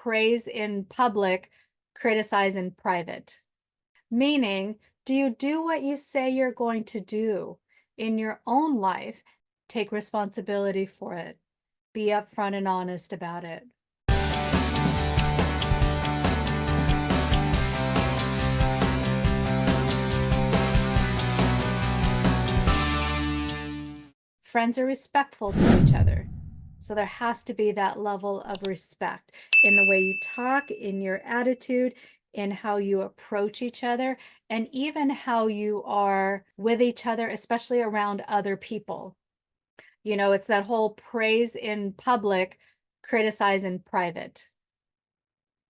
praise in public, criticize in private. Meaning, do you do what you say you're going to do in your own life? Take responsibility for it. Be upfront and honest about it. Friends are respectful to each other. So there has to be that level of respect in the way you talk, in your attitude, in how you approach each other, and even how you are with each other, especially around other people. It's that whole praise in public, criticize in private.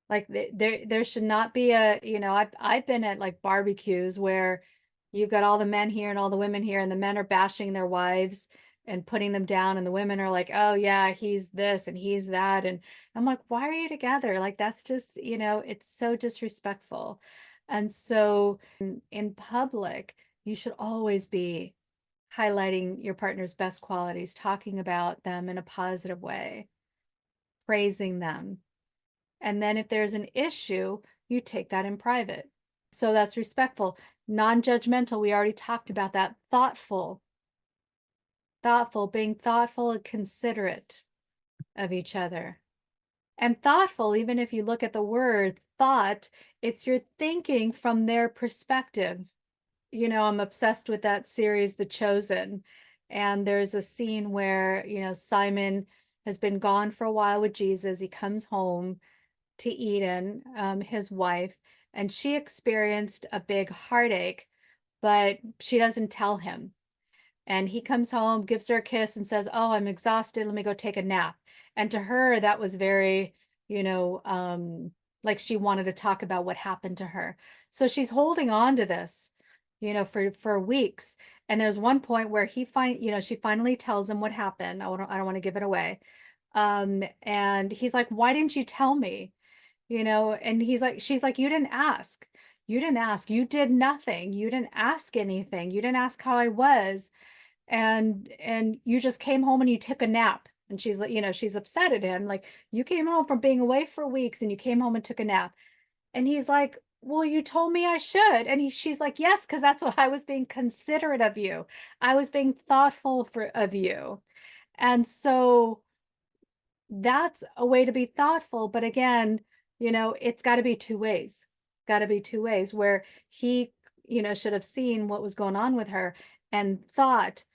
Like there should not be I've been at like barbecues where you've got all the men here and all the women here, and the men are bashing their wives and putting them down, and the women are like, "Oh yeah, he's this and he's that." And I'm like, "Why are you together?" Like that's just, it's so disrespectful. And so in public, you should always be highlighting your partner's best qualities, talking about them in a positive way, praising them. And then if there's an issue, you take that in private. So that's respectful. Non-judgmental, we already talked about that. Thoughtful, being thoughtful and considerate of each other. And thoughtful, even if you look at the word thought, it's your thinking from their perspective. I'm obsessed with that series, The Chosen. And there's a scene where, Simon has been gone for a while with Jesus. He comes home to Eden, his wife, and she experienced a big heartache, but she doesn't tell him. And he comes home, gives her a kiss, and says, "Oh, I'm exhausted. Let me go take a nap." And to her, that was very, like she wanted to talk about what happened to her. So she's holding on to this, for weeks. And there's one point where she finally tells him what happened. I don't want to give it away. And he's like, "Why didn't you tell me?" And she's like, "You didn't ask. You didn't ask. You did nothing. You didn't ask anything. You didn't ask how I was. And you just came home and you took a nap." And she's like, she's upset at him. Like, "You came home from being away for weeks and you came home and took a nap." And he's like, "Well, you told me I should." And she's like, "Yes, because that's what I was being considerate of you. I was being thoughtful of you." And so that's a way to be thoughtful, but again, it's gotta be 2 ways. Gotta be 2 ways where he, should have seen what was going on with her and thought,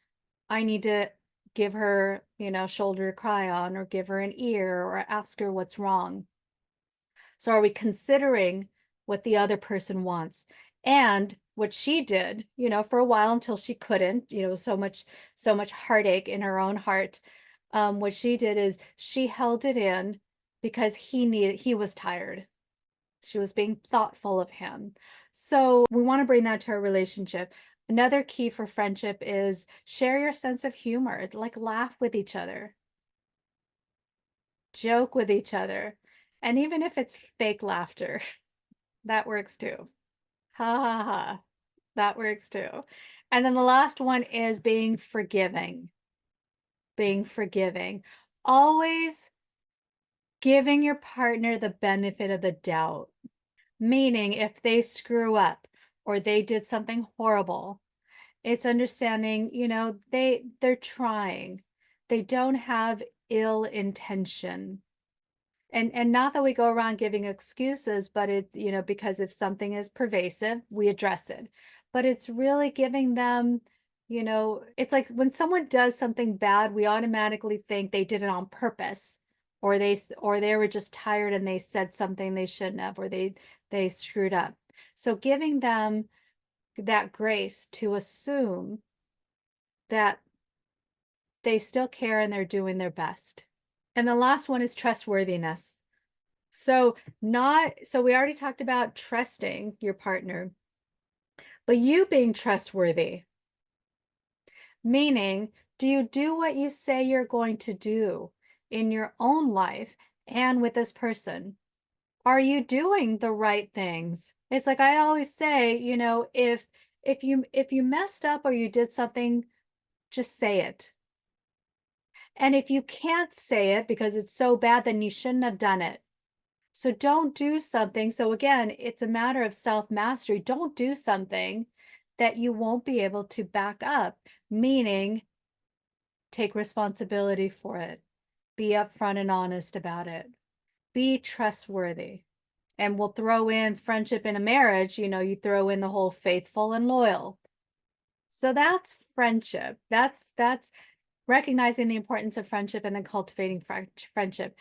"I need to give her, shoulder to cry on or give her an ear or ask her what's wrong." So are we considering what the other person wants? And what she did, for a while until she couldn't, so much heartache in her own heart. What she did is she held it in because he was tired. She was being thoughtful of him. So we want to bring that to our relationship. Another key for friendship is share your sense of humor, like laugh with each other, joke with each other. And even if it's fake laughter, that works too. Ha ha ha. That works too. And then the last one is being forgiving. Being forgiving. Always giving your partner the benefit of the doubt. Meaning if they screw up or they did something horrible, it's understanding, they're trying. They don't have ill intention. And not that we go around giving excuses, but it's, because if something is pervasive, we address it. But it's really giving them, it's like when someone does something bad, we automatically think they did it on purpose, or they were just tired and they said something they shouldn't have, or they screwed up. So giving them that grace to assume that they still care and they're doing their best. And the last one is trustworthiness. So we already talked about trusting your partner, but you being trustworthy, meaning, do you do what you say you're going to do in your own life and with this person? Are you doing the right things? It's like I always say, if you messed up or you did something, just say it. And if you can't say it because it's so bad, then you shouldn't have done it. So don't do something. So again, it's a matter of self-mastery. Don't do something that you won't be able to back up, meaning take responsibility for it. Be upfront and honest about it. Be trustworthy. And we'll throw in friendship in a marriage, you throw in the whole faithful and loyal. So that's friendship. That's recognizing the importance of friendship and then cultivating friendship.